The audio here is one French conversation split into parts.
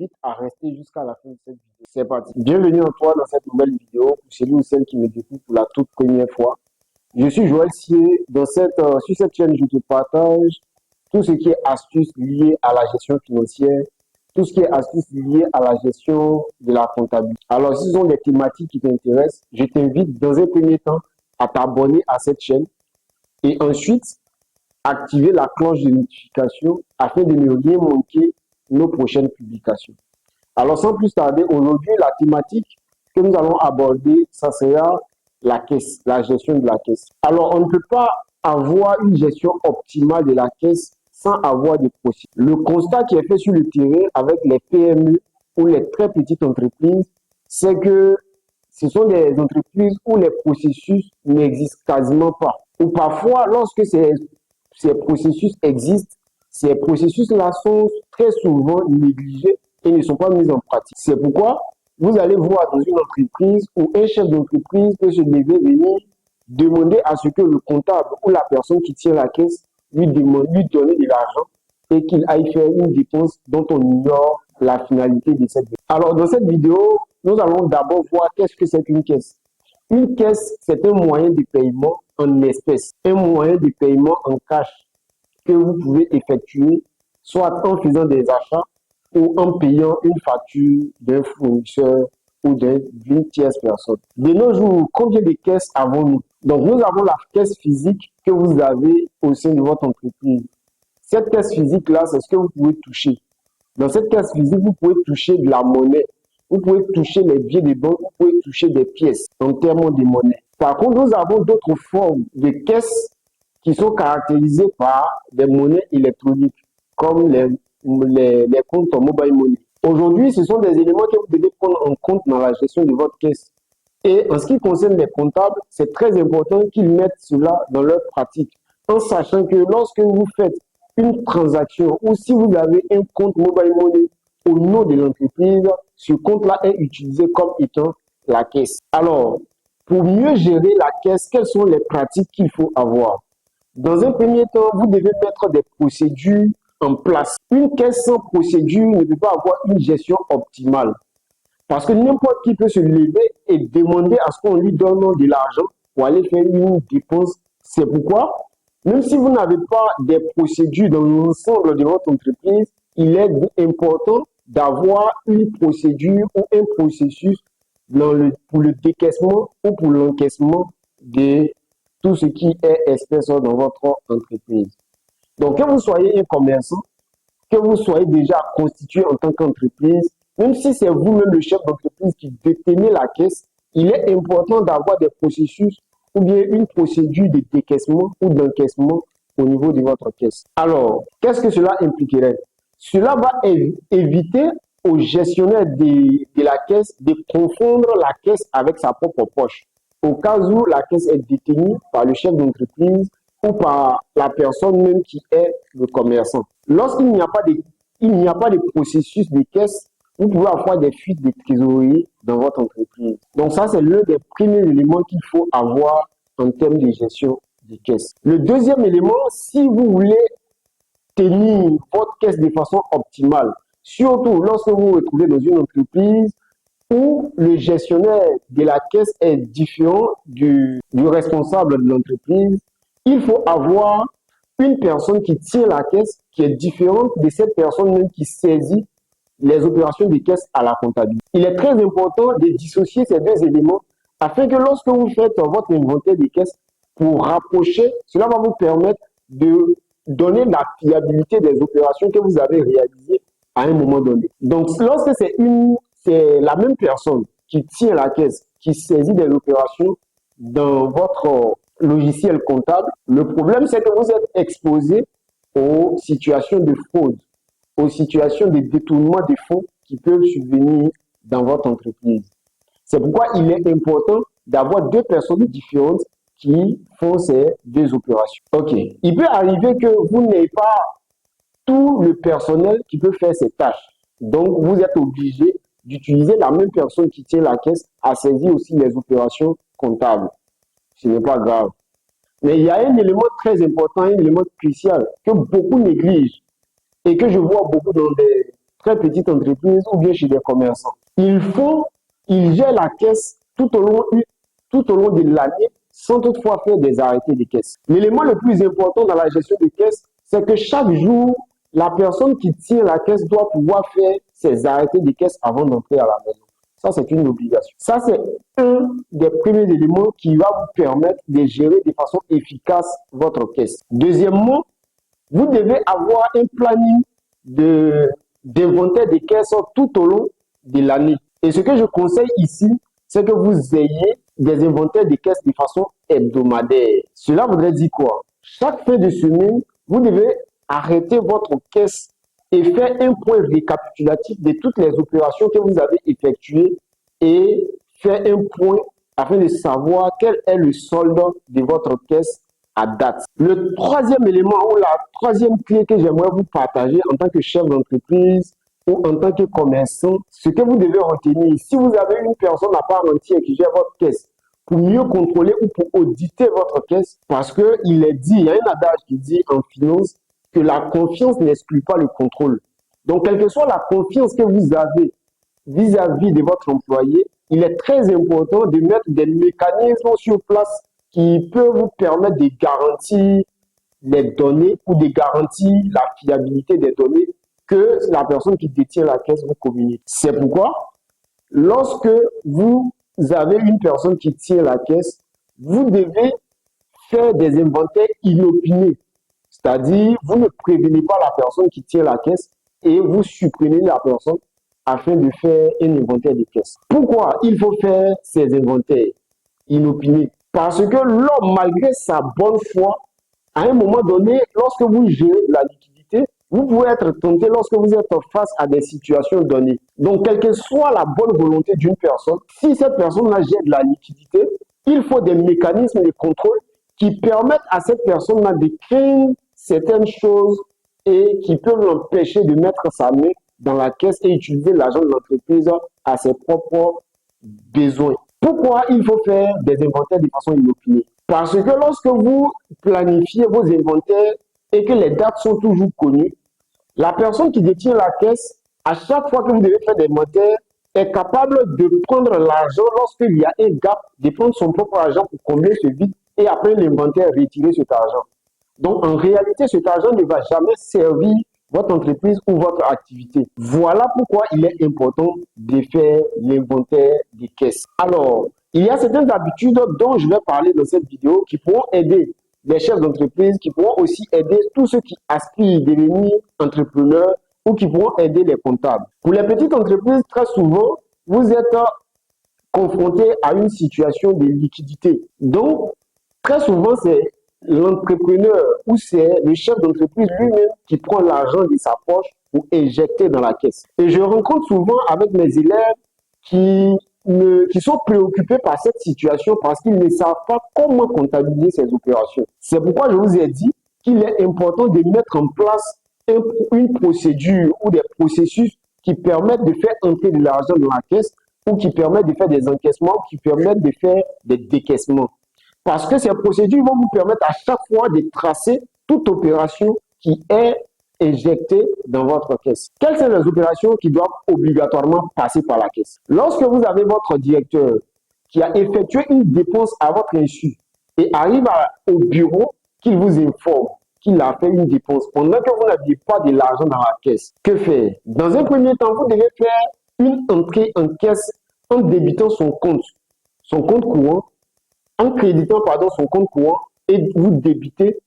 t'invite à rester jusqu'à la fin de cette vidéo. C'est parti. Bienvenue à toi dans cette nouvelle vidéo pour celui ou celle qui me découvre pour la toute première fois. Je suis Joël Sier. Sur cette chaîne, je te partage tout ce qui est astuces liées à la gestion financière, tout ce qui est astuces liées à la gestion de la comptabilité. Alors, si ce sont des thématiques qui t'intéressent, je t'invite dans un premier temps à t'abonner à cette chaîne et ensuite activer la cloche de notification afin de ne rien manquer nos prochaines publications. Alors, sans plus tarder, aujourd'hui, la thématique que nous allons aborder, ça sera la caisse, la gestion de la caisse. Alors, on ne peut pas avoir une gestion optimale de la caisse sans avoir des processus. Le constat qui est fait sur le terrain avec les PME ou les très petites entreprises, c'est que ce sont des entreprises où les processus n'existent quasiment pas. Ou parfois, lorsque ces processus existent, ces processus-là sont très souvent négligés et ne sont pas mis en pratique. C'est pourquoi vous allez voir dans une entreprise où un chef d'entreprise peut se lever, venir demander à ce que le comptable ou la personne qui tient la caisse lui donner de l'argent et qu'il aille faire une dépense dont on ignore la finalité de cette dépense. Alors, dans cette vidéo, nous allons d'abord voir qu'est-ce que c'est qu'une caisse. Une caisse, c'est un moyen de paiement en espèces, un moyen de paiement en cash que vous pouvez effectuer, soit en faisant des achats ou en payant une facture d'un fournisseur ou d'une tierce personne. De nos jours, combien de caisses avons-nous? Donc, nous avons la caisse physique que vous avez au sein de votre entreprise. Cette caisse physique-là, c'est ce que vous pouvez toucher. Dans cette caisse physique, vous pouvez toucher de la monnaie, vous pouvez toucher les billets de banque, vous pouvez toucher des pièces en termes de monnaie. Par contre, nous avons d'autres formes de caisses qui sont caractérisées par des monnaies électroniques, comme les comptes en mobile money. Aujourd'hui, ce sont des éléments que vous devez prendre en compte dans la gestion de votre caisse. Et en ce qui concerne les comptables, c'est très important qu'ils mettent cela dans leur pratique, en sachant que lorsque vous faites une transaction ou si vous avez un compte mobile money au nom de l'entreprise, ce compte-là est utilisé comme étant la caisse. Alors, pour mieux gérer la caisse, quelles sont les pratiques qu'il faut avoir? Dans un premier temps, vous devez mettre des procédures en place. Une caisse sans procédure ne peut pas avoir une gestion optimale. Parce que n'importe qui peut se lever et demander à ce qu'on lui donne de l'argent pour aller faire une dépense. C'est pourquoi, même si vous n'avez pas des procédures dans l'ensemble de votre entreprise, il est important d'avoir une procédure ou un processus pour le décaissement ou pour l'encaissement de tout ce qui est espèce dans votre entreprise. Donc, que vous soyez un commerçant, que vous soyez déjà constitué en tant qu'entreprise, même si c'est vous-même le chef d'entreprise qui détenez la caisse, il est important d'avoir des processus ou bien une procédure de décaissement ou d'encaissement au niveau de votre caisse. Alors, qu'est-ce que cela impliquerait? Cela va éviter au gestionnaire de la caisse de confondre la caisse avec sa propre poche. Au cas où la caisse est détenue par le chef d'entreprise ou par la personne même qui est le commerçant. Lorsqu'il n'y a pas de processus de caisse, vous pouvez avoir des fuites de trésorerie dans votre entreprise. Donc ça, c'est l'un des premiers éléments qu'il faut avoir en termes de gestion de caisse. Le deuxième élément, si vous voulez tenir votre caisse de façon optimale, surtout lorsque vous vous retrouvez dans une entreprise où le gestionnaire de la caisse est différent du responsable de l'entreprise, il faut avoir une personne qui tient la caisse qui est différente de cette personne même qui saisit les opérations de caisse à la comptabilité. Il est très important de dissocier ces deux éléments afin que lorsque vous faites votre inventaire de caisse, pour rapprocher, cela va vous permettre de donner la fiabilité des opérations que vous avez réalisées à un moment donné. Donc, lorsque c'est la même personne qui tient la caisse, qui saisit des opérations dans votre logiciel comptable, le problème, c'est que vous êtes exposé aux situations de fraude, aux situations de détournement des fonds qui peuvent survenir dans votre entreprise. C'est pourquoi il est important d'avoir deux personnes différentes qui font ces deux opérations. OK. Il peut arriver que vous n'ayez pas tout le personnel qui peut faire ces tâches. Donc, vous êtes obligé d'utiliser la même personne qui tient la caisse à saisir aussi les opérations comptables. Ce n'est pas grave. Mais il y a un élément très important, un élément crucial que beaucoup négligent et que je vois beaucoup très petites entreprises ou bien chez des commerçants. Ils gèrent la caisse tout au long de l'année sans toutefois faire des arrêtés de caisse. L'élément le plus important dans la gestion de caisse, c'est que chaque jour, la personne qui tient la caisse doit pouvoir faire ses arrêtés de caisse avant d'entrer à la maison. Ça, c'est une obligation. Ça, c'est un des premiers éléments qui va vous permettre de gérer de façon efficace votre caisse. Deuxièmement, vous devez avoir un planning d'inventaire des caisses tout au long de l'année. Et ce que je conseille ici, c'est que vous ayez des inventaires de caisses de façon hebdomadaire. Cela voudrait dire quoi? Chaque fin de semaine, vous devez arrêter votre caisse et faire un point récapitulatif de toutes les opérations que vous avez effectuées et faire un point afin de savoir quel est le solde de votre caisse à date. Le troisième élément ou la troisième clé que j'aimerais vous partager en tant que chef d'entreprise ou en tant que commerçant, ce que vous devez retenir, si vous avez une personne à part entière qui gère votre caisse, pour mieux contrôler ou pour auditer votre caisse, parce qu'il est dit, il y a un adage qui dit en finance que la confiance n'exclut pas le contrôle. Donc, quelle que soit la confiance que vous avez vis-à-vis de votre employé, il est très important de mettre des mécanismes sur place qui peuvent vous permettre de garantir les données ou de garantir la fiabilité des données que la personne qui détient la caisse vous communique. C'est pourquoi, lorsque vous avez une personne qui tient la caisse, vous devez faire des inventaires inopinés. C'est-à-dire, vous ne prévenez pas la personne qui tient la caisse et vous supprimez la personne afin de faire un inventaire de caisse. Pourquoi il faut faire ces inventaires inopinés? Parce que l'homme, malgré sa bonne foi, à un moment donné, lorsque vous gérez la liquidité, vous pouvez être tenté lorsque vous êtes face à des situations données. Donc, quelle que soit la bonne volonté d'une personne, si cette personne-là gère de la liquidité, il faut des mécanismes de contrôle qui permettent à cette personne-là de créer certaines choses et qui peuvent l'empêcher de mettre sa main dans la caisse et utiliser l'argent de l'entreprise à ses propres besoins. Pourquoi il faut faire des inventaires de façon inopinée? Parce que lorsque vous planifiez vos inventaires et que les dates sont toujours connues, la personne qui détient la caisse, à chaque fois que vous devez faire des inventaires, est capable de prendre l'argent lorsqu'il y a un gap, de prendre son propre argent pour combler ce vide et après l'inventaire retirer cet argent. Donc en réalité, cet argent ne va jamais servir votre entreprise ou votre activité. Voilà pourquoi il est important de faire l'inventaire des caisses. Alors, il y a certaines habitudes dont je vais parler dans cette vidéo qui pourront aider les chefs d'entreprise, qui pourront aussi aider tous ceux qui aspirent à devenir entrepreneurs ou qui pourront aider les comptables. Pour les petites entreprises, très souvent, vous êtes confrontés à une situation de liquidité. Donc, très souvent, c'est l'entrepreneur ou c'est le chef d'entreprise lui-même qui prend l'argent de sa poche pour injecter dans la caisse. Et je rencontre souvent avec mes élèves qui sont préoccupés par cette situation parce qu'ils ne savent pas comment comptabiliser ces opérations. C'est pourquoi je vous ai dit qu'il est important de mettre en place une procédure ou des processus qui permettent de faire entrer de l'argent dans la caisse ou qui permettent de faire des encaissements, qui permettent de faire des décaissements. Parce que ces procédures vont vous permettre à chaque fois de tracer toute opération qui est injectée dans votre caisse. Quelles sont les opérations qui doivent obligatoirement passer par la caisse? Lorsque vous avez votre directeur qui a effectué une dépense à votre insu et arrive au bureau, qu'il vous informe qu'il a fait une dépense pendant que vous n'aviez pas de l'argent dans la caisse, que faire? Dans un premier temps, vous devez faire une entrée en caisse en débitant son compte courant, en créditant son compte courant et vous débitez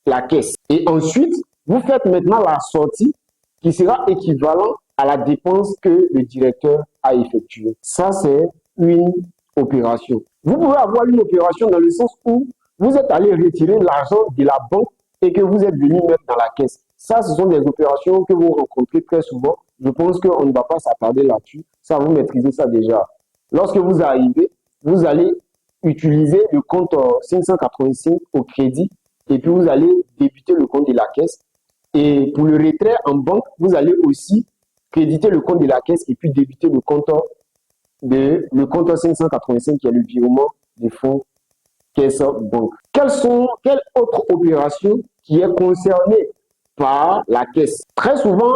la caisse. Et ensuite, vous faites maintenant la sortie qui sera équivalent à la dépense que le directeur a effectuée. Ça, c'est une opération. Vous pouvez avoir une opération dans le sens où vous êtes allé retirer l'argent de la banque et que vous êtes venu mettre dans la caisse. Ça, ce sont des opérations que vous rencontrez très souvent. Je pense qu'on ne va pas s'attarder là-dessus. Ça, vous maîtrisez ça déjà. Lorsque vous arrivez, vous allez utiliser le compte 585 au crédit et puis vous allez débiter le compte de la caisse. Et pour le retrait en banque, vous allez aussi créditer le compte de la caisse et puis débiter le compte 585 qui est le virement des fonds caisse banque. Quelle autre opération qui est concernée par la caisse? Très souvent,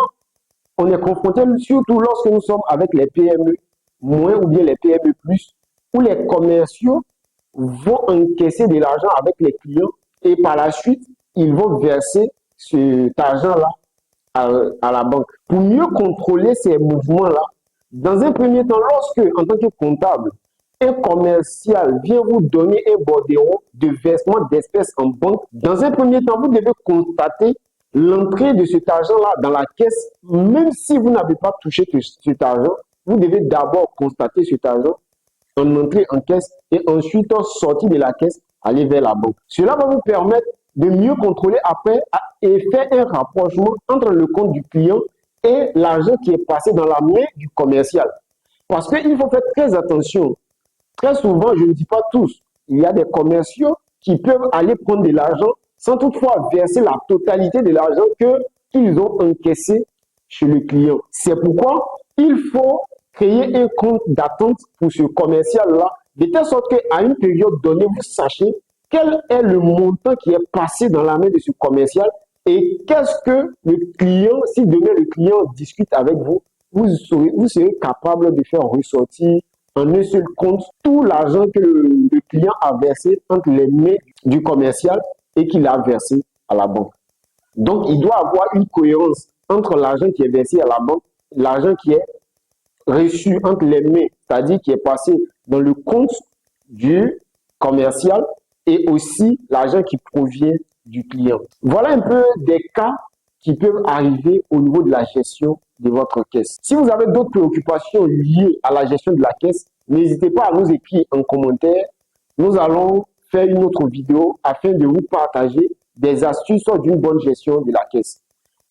on est confronté, surtout lorsque nous sommes avec les PME moins ou bien les PME plus, où les commerciaux vont encaisser de l'argent avec les clients et par la suite, ils vont verser cet argent-là à la banque. Pour mieux contrôler ces mouvements-là, dans un premier temps, lorsque, en tant que comptable, un commercial vient vous donner un bordereau de versement d'espèces en banque, dans un premier temps, vous devez constater l'entrée de cet argent-là dans la caisse, même si vous n'avez pas touché cet argent, vous devez d'abord constater cet argent en entrée en caisse et ensuite en sortie de la caisse, aller vers la banque. Cela va vous permettre de mieux contrôler après et faire un rapprochement entre le compte du client et l'argent qui est passé dans la main du commercial. Parce qu'il faut faire très attention. Très souvent, je ne dis pas tous, il y a des commerciaux qui peuvent aller prendre de l'argent sans toutefois verser la totalité de l'argent qu'ils ont encaissé chez le client. C'est pourquoi il faut créer un compte d'attente pour ce commercial-là, de telle sorte qu'à une période donnée, vous sachez quel est le montant qui est passé dans la main de ce commercial et qu'est-ce que le client, si demain le client discute avec vous, vous serez capable de faire ressortir en un seul compte tout l'argent que le client a versé entre les mains du commercial et qu'il a versé à la banque. Donc, il doit avoir une cohérence entre l'argent qui est versé à la banque, l'argent qui est reçu entre les mains, c'est-à-dire qui est passé dans le compte du commercial et aussi l'argent qui provient du client. Voilà un peu des cas qui peuvent arriver au niveau de la gestion de votre caisse. Si vous avez d'autres préoccupations liées à la gestion de la caisse, n'hésitez pas à nous écrire en commentaire. Nous allons faire une autre vidéo afin de vous partager des astuces d'une bonne gestion de la caisse.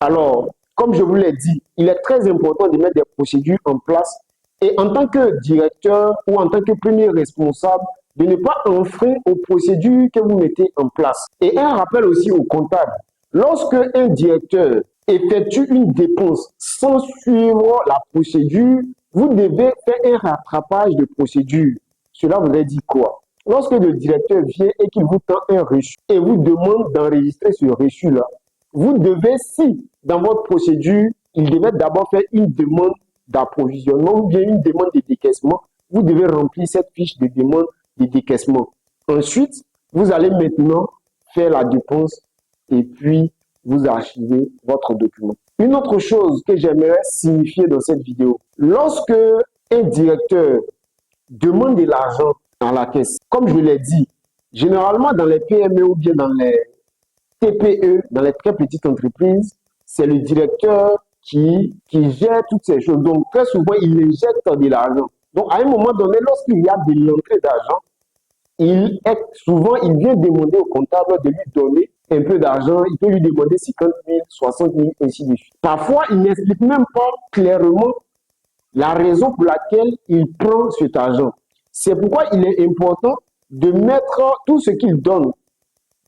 Alors, comme je vous l'ai dit, il est très important de mettre des procédures en place et en tant que directeur ou en tant que premier responsable, de ne pas enfreindre aux procédures que vous mettez en place. Et un rappel aussi au comptable, lorsque un directeur effectue une dépense sans suivre la procédure, vous devez faire un rattrapage de procédure. Cela voudrait dire quoi? Lorsque le directeur vient et qu'il vous tend un reçu et vous demande d'enregistrer ce reçu-là, vous devez, si dans votre procédure, il devait d'abord faire une demande d'approvisionnement ou bien une demande de décaissement, vous devez remplir cette fiche de demande de décaissement. Ensuite, vous allez maintenant faire la dépense et puis vous archivez votre document. Une autre chose que j'aimerais signifier dans cette vidéo, lorsque un directeur demande de l'argent dans la caisse, comme je l'ai dit, généralement dans les PME ou bien dans les TPE, dans les très petites entreprises, c'est le directeur qui gère toutes ces choses. Donc, très souvent, il injecte de l'argent. Donc, à un moment donné, lorsqu'il y a de l'entrée d'argent, il vient demander au comptable de lui donner un peu d'argent. Il peut lui demander 50 000, 60 000, ainsi de suite. Parfois, il n'explique même pas clairement la raison pour laquelle il prend cet argent. C'est pourquoi il est important de mettre tout ce qu'il donne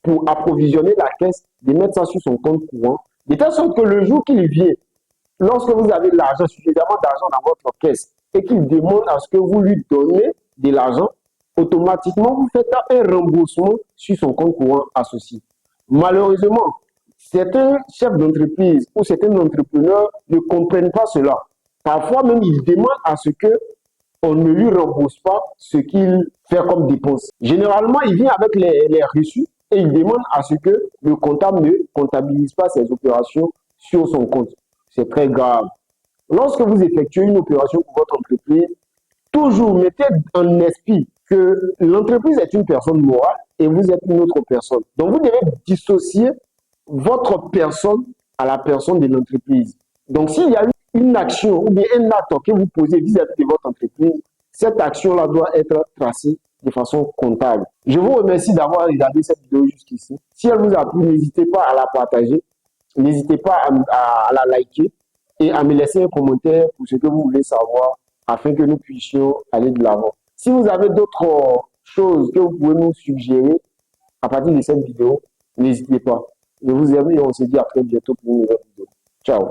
pour approvisionner la caisse, de mettre ça sur son compte courant, de telle sorte que le jour qu'il vient, lorsque vous avez l'argent, suffisamment d'argent dans votre caisse, et qu'il demande à ce que vous lui donnez de l'argent, automatiquement, vous faites un remboursement sur son compte courant associé. Malheureusement, certains chefs d'entreprise ou certains entrepreneurs ne comprennent pas cela. Parfois même, ils demandent à ce que on ne lui rembourse pas ce qu'il fait comme dépense. Généralement, il vient avec les reçus et il demande à ce que le comptable ne comptabilise pas ses opérations sur son compte. C'est très grave. Lorsque vous effectuez une opération pour votre entreprise, toujours mettez en esprit que l'entreprise est une personne morale et vous êtes une autre personne. Donc, vous devez dissocier votre personne à la personne de l'entreprise. Donc, s'il y a une action ou bien un acte que vous posez vis-à-vis de votre entreprise, cette action-là doit être tracée de façon comptable. Je vous remercie d'avoir regardé cette vidéo jusqu'ici. Si elle vous a plu, n'hésitez pas à la partager, n'hésitez pas à la liker et à me laisser un commentaire pour ce que vous voulez savoir afin que nous puissions aller de l'avant. Si vous avez d'autres choses que vous pouvez nous suggérer à partir de cette vidéo, n'hésitez pas. Je vous aime et on se dit à très bientôt pour une nouvelle vidéo. Ciao.